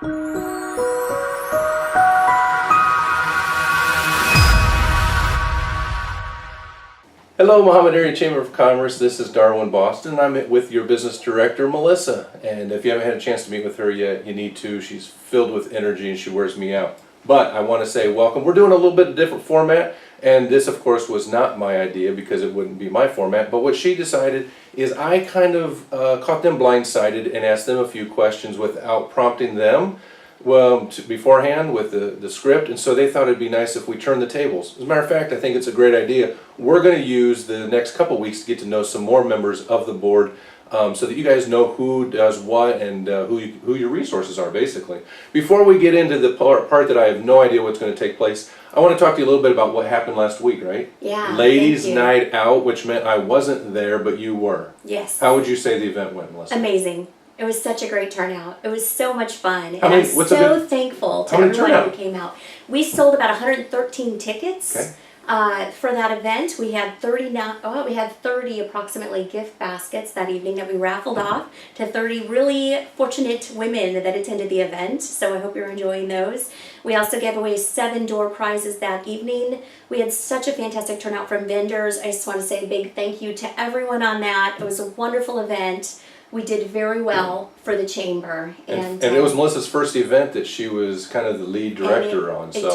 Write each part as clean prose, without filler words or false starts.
Hello, Mahomet Area Chamber of Commerce. This is Darwyn, Boston. I'm with your business director, Melissa. And if you haven't had a chance to meet with her yet, you need to. She's filled with energy and she wears me out. But I want to say welcome. We're doing a little bit of different format. And this, of course, was not my idea because it wouldn't be my format. But what she decided is I kind of caught them blindsided and asked them a few questions without prompting them beforehand with the script, and so they thought it'd be nice if we turned the tables. As a matter of fact, I think it's a great idea. We're going to use the next couple weeks to get to know some more members of the board so that you guys know who does what and who your resources are, basically. Before we get into the part that I have no idea what's going to take place, I want to talk to you a little bit about what happened last week, right? Yeah. Ladies' Night Out, which meant I wasn't there, but you were. Yes. How would you say the event went, Melissa? Amazing. It was such a great turnout. It was so much fun. And I'm so thankful to everyone who came out. We sold about 113 tickets for that event. We had 30 approximately gift baskets that evening that we raffled off to 30 really fortunate women that attended the event. So I hope you're enjoying those. We also gave away 7 door prizes that evening. We had such a fantastic turnout from vendors. I just want to say a big thank you to everyone on that. It was a wonderful event. We did very well for the chamber, and it was Melissa's first event that she was kind of the lead director on. So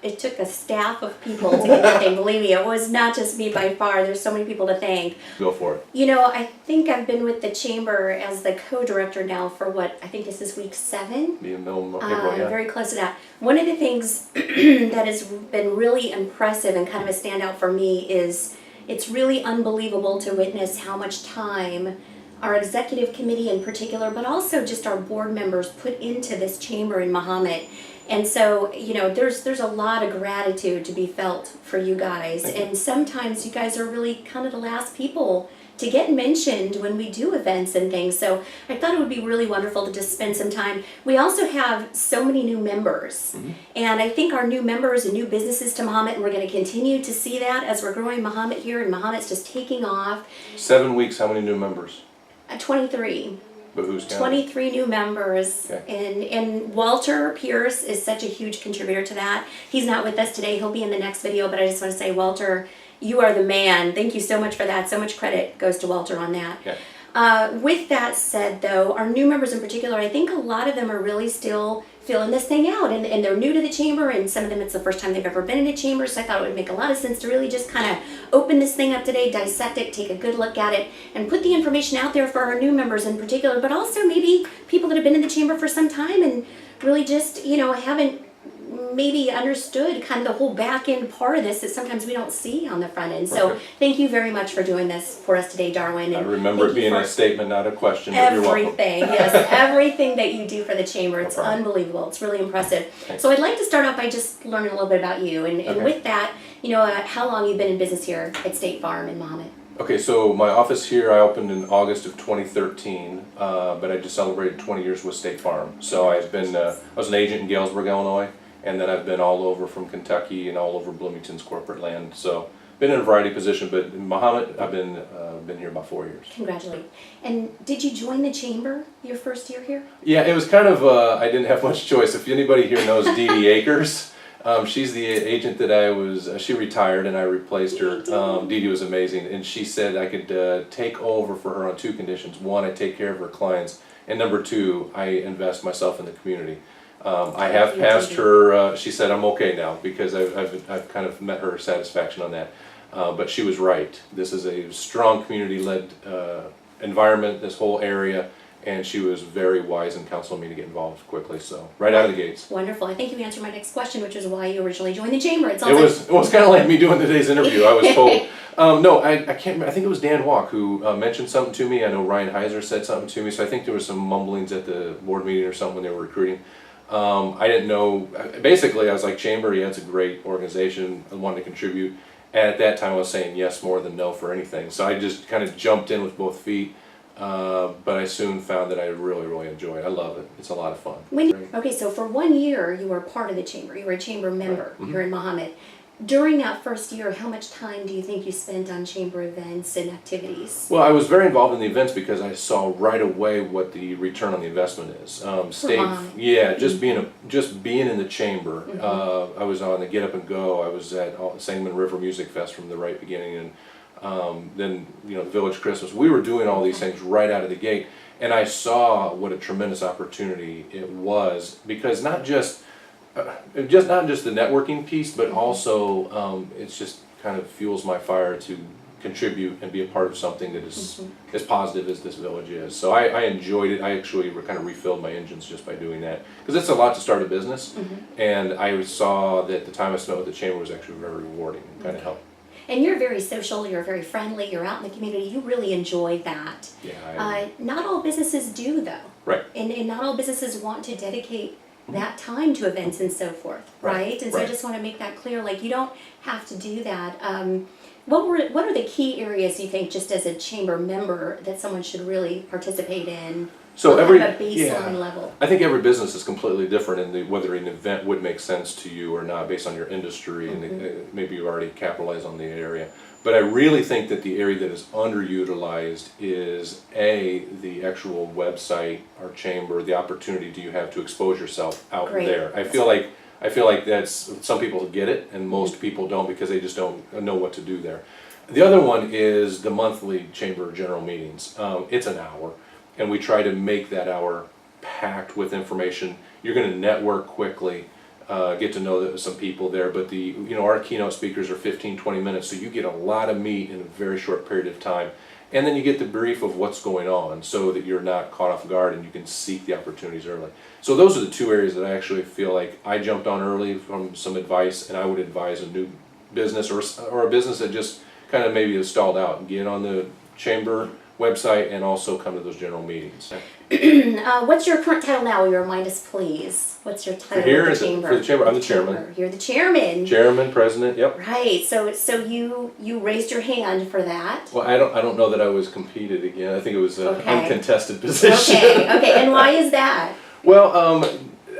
it took a staff of people to get that thing. Believe me, it was not just me by far. There's so many people to thank. Go for it. You know, I think I've been with the chamber as the co-director now for I think this is week 7. Very close to that. One of the things that has been really impressive and kind of a standout for me is it's really unbelievable to witness how much time our executive committee in particular, but also just our board members put into this chamber in Mahomet. And so, you know, there's a lot of gratitude to be felt for you guys. And sometimes you guys are really kind of the last people to get mentioned when we do events and things. So I thought it would be really wonderful to just spend some time. We also have so many new members. And I think our new members and new businesses to Mahomet, and we're going to continue to see that as we're growing Mahomet here, and Mahomet's just taking off. 7 weeks, how many new members? 23. But who's counting? 23 new members. Okay. And Walter Pierce is such a huge contributor to that. He's not with us today. He'll be in the next video, but I just want to say, Walter, you are the man. Thank you so much for that. So much credit goes to Walter on that. Okay. With that said, though, our new members in particular, I think a lot of them are really still filling this thing out, and they're new to the chamber, and some of them it's the first time they've ever been in a chamber, so I thought it would make a lot of sense to really just kind of open this thing up today, dissect it, take a good look at it, and put the information out there for our new members in particular, but also maybe people that have been in the chamber for some time and really just, you know, haven't maybe understood kind of the whole back end part of this that sometimes we don't see on the front end. So thank you very much for doing this for us today, Darwyn. I remember it being a statement, not a question, but you're welcome. Everything, yes, everything that you do for the chamber. It's unbelievable. It's really impressive. Thanks. So I'd like to start off by just learning a little bit about you. And with that, you know, how long you've been in business here at State Farm in Mahomet? Okay, so my office here I opened in August of 2013, but I just celebrated 20 years with State Farm. So I was an agent in Galesburg, Illinois. And then I've been all over from Kentucky and all over Bloomington's corporate land. So been in a variety of positions, but in Mahomet, I've been here about 4 years. Congratulations. And did you join the chamber your first year here? Yeah, it was kind of, I didn't have much choice. If anybody here knows Dee Dee Akers, she's the agent that she retired and I replaced her. Dee Dee was amazing. And she said I could take over for her on 2 conditions. 1, I take care of her clients. And number 2, I invest myself in the community. I have passed her, she said I'm okay now because I've kind of met her satisfaction on that. But she was right. This is a strong community-led environment, this whole area, and she was very wise in counseling me to get involved quickly, so right out of the gates. Wonderful. I think you answered my next question, which is why you originally joined the chamber. It was kind of like me doing today's interview, I was told. No, I can't remember. I think it was Dan Walk who mentioned something to me. I know Ryan Heiser said something to me, so I think there was some mumblings at the board meeting or something when they were recruiting. I didn't know, basically I was like, chamber, yeah, it's a great organization, I wanted to contribute, and at that time I was saying yes more than no for anything, so I just kind of jumped in with both feet, but I soon found that I really enjoy it. I love it. It's a lot of fun. Okay, so for 1 year you were part of the chamber, you were a chamber member here in Mahomet. during that first year, how much time do you think you spent on chamber events and activities? Well, I was very involved in the events because I saw right away what the return on the investment is. Just being in the chamber. I was on the Get Up and Go. I was at Sangamon River Music Fest from the right beginning, and then the Village Christmas. We were doing all these things right out of the gate, and I saw what a tremendous opportunity it was, because not just the networking piece, but also it's just kind of fuels my fire to contribute and be a part of something that is as positive as this village is. So I enjoyed it. I actually kind of refilled my engines just by doing that, because it's a lot to start a business, and I saw that the time I spent with the chamber was actually very rewarding and kind of helped. And you're very social, you're very friendly, you're out in the community, you really enjoy that. Yeah. Not all businesses do, though. Right. And not all businesses want to dedicate that time to events and so forth, right? And so I just want to make that clear, like, you don't have to do that. What are the key areas you think, just as a chamber member, that someone should really participate in? So a baseline level. I think every business is completely different in whether an event would make sense to you or not, based on your industry, and maybe you already capitalize on the area. But I really think that the area that is underutilized is the actual website, our chamber, the opportunity do you have to expose yourself out there. I feel like that's, some people get it and most people don't, because they just don't know what to do there. The other one is the monthly chamber general meetings. It's an hour, and we try to make that hour packed with information. You're going to network quickly, get to know some people there, but our keynote speakers are 15-20 minutes, so you get a lot of meat in a very short period of time, and then you get the brief of what's going on, so that you're not caught off guard and you can seek the opportunities early. So those are the two areas that I actually feel like I jumped on early from some advice, and I would advise a new business or a business that just kind of maybe has stalled out, and get on the chamber website and also come to those general meetings. What's your current title now? Will you remind us, please? What's your title for the chamber? For the chamber, I'm the chairman. You're the chairman. Chairman, president, yep. Right. So you raised your hand for that. Well, I don't know that I was competed again. I think it was an uncontested position. Okay. And why is that? Well,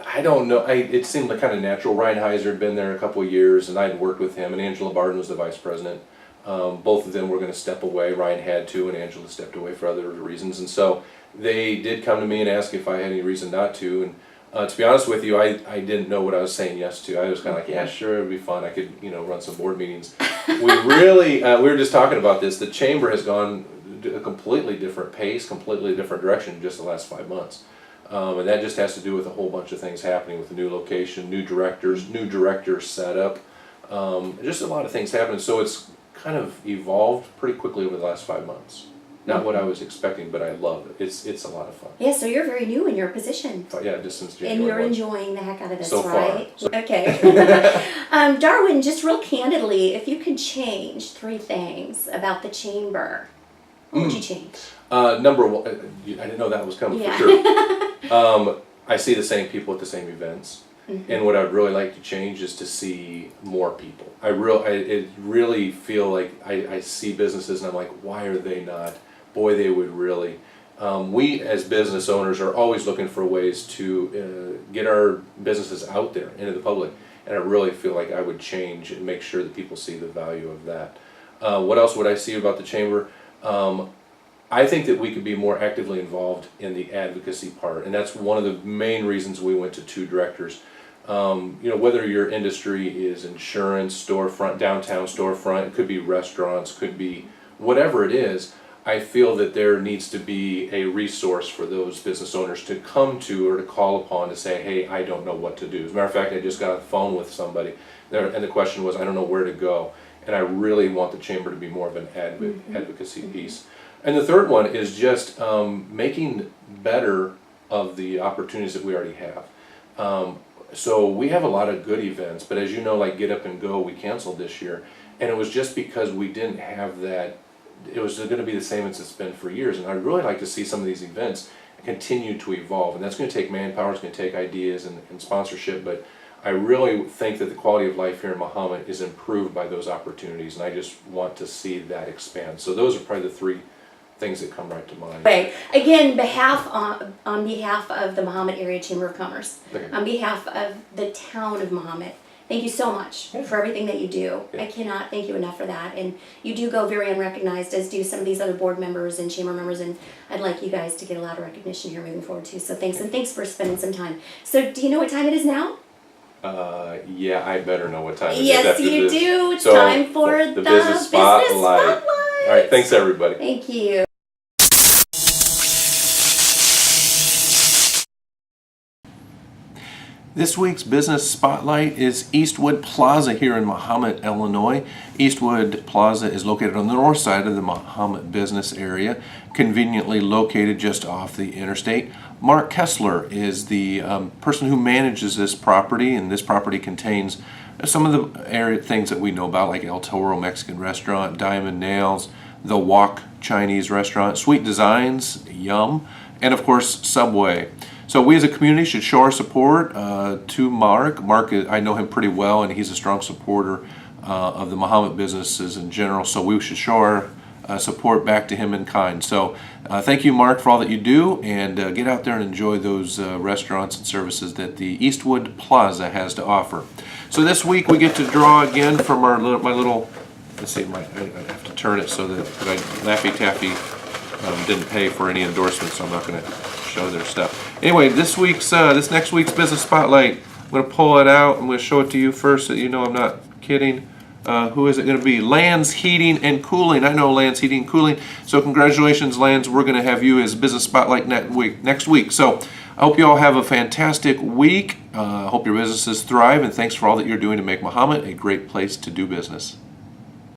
I don't know. It seemed like kind of natural. Ryan Heiser had been there a couple of years, and I had worked with him, and Angela Barden was the vice president. Both of them were going to step away. Ryan had to, and Angela stepped away for other reasons. And so they did come to me and ask if I had any reason not to. And to be honest with you, I didn't know what I was saying yes to. I was kind of like, yeah, sure, it'd be fun. I could, run some board meetings. We were just talking about this. The chamber has gone a completely different pace, completely different direction in just the last 5 months. And that just has to do with a whole bunch of things happening with the new location, new directors set up, just a lot of things happening. So it's kind of evolved pretty quickly over the last 5 months. Not what I was expecting, but I love it. It's a lot of fun. Yeah, so you're very new in your position. Yeah, just since January. And you're enjoying the heck out of this, so right? Far. Okay. Darwyn, just real candidly, if you could change 3 things about the chamber, what would you change? Number one, I didn't know that was coming for sure. I see the same people at the same events. And what I'd really like to change is to see more people. I really feel like I see businesses and I'm like, why are they not? Boy, they would really. We as business owners are always looking for ways to get our businesses out there into the public. And I really feel like I would change and make sure that people see the value of that. What else would I see about the chamber? I think that we could be more actively involved in the advocacy part. And that's one of the main reasons we went to 2 directors. Whether your industry is insurance, storefront, downtown storefront, it could be restaurants, could be whatever it is, I feel that there needs to be a resource for those business owners to come to or to call upon to say, hey, I don't know what to do. As a matter of fact, I just got on the phone with somebody there, and the question was, I don't know where to go. And I really want the chamber to be more of an advocacy piece. And the third one is just making better of the opportunities that we already have. So we have a lot of good events, but as you know, like Get Up and Go, we canceled this year, and it was just because we didn't have that. It was going to be the same as it's been for years, and I'd really like to see some of these events continue to evolve, and that's going to take manpower, it's going to take ideas and sponsorship, but I really think that the quality of life here in Mahomet is improved by those opportunities, and I just want to see that expand. So those are probably the 3 things that come right to mind. Okay. Again, on behalf of the Mahomet Area Chamber of Commerce, on behalf of the town of Mahomet, thank you so much for everything that you do. I cannot thank you enough for that. And you do go very unrecognized, as do some of these other board members and chamber members, and I'd like you guys to get a lot of recognition here moving forward too. So thanks, and thanks for spending some time. So do you know what time it is now? Yeah, I better know what time it is. Yes, you do. It's time for the Business Spotlight. All right, thanks everybody. Thank you. This week's Business Spotlight is Eastwood Plaza here in Mahomet, Illinois. Eastwood Plaza is located on the north side of the Mahomet business area, conveniently located just off the interstate. Mark Kessler is the person who manages this property, and this property contains some of the things that we know about, like El Toro Mexican Restaurant, Diamond Nails, The Wok Chinese Restaurant, Sweet Designs, Yum, and of course Subway. So we as a community should show our support to Mark. Mark, I know him pretty well, and he's a strong supporter of the Mahomet businesses in general, so we should show our support back to him in kind. So thank you, Mark, for all that you do, and get out there and enjoy those restaurants and services that the Eastwood Plaza has to offer. So this week we get to draw again from my little, let's see, I have to turn it so that Laffy Taffy didn't pay for any endorsements, so I'm not going to show their stuff. Anyway, this next week's Business Spotlight, I'm going to pull it out. I'm going to show it to you first so that you know I'm not kidding. Who is it going to be? Lands Heating and Cooling. I know Lands Heating and Cooling. So congratulations, Lands. We're going to have you as Business Spotlight next week. So I hope you all have a fantastic week. I hope your businesses thrive, and thanks for all that you're doing to make Mahomet a great place to do business.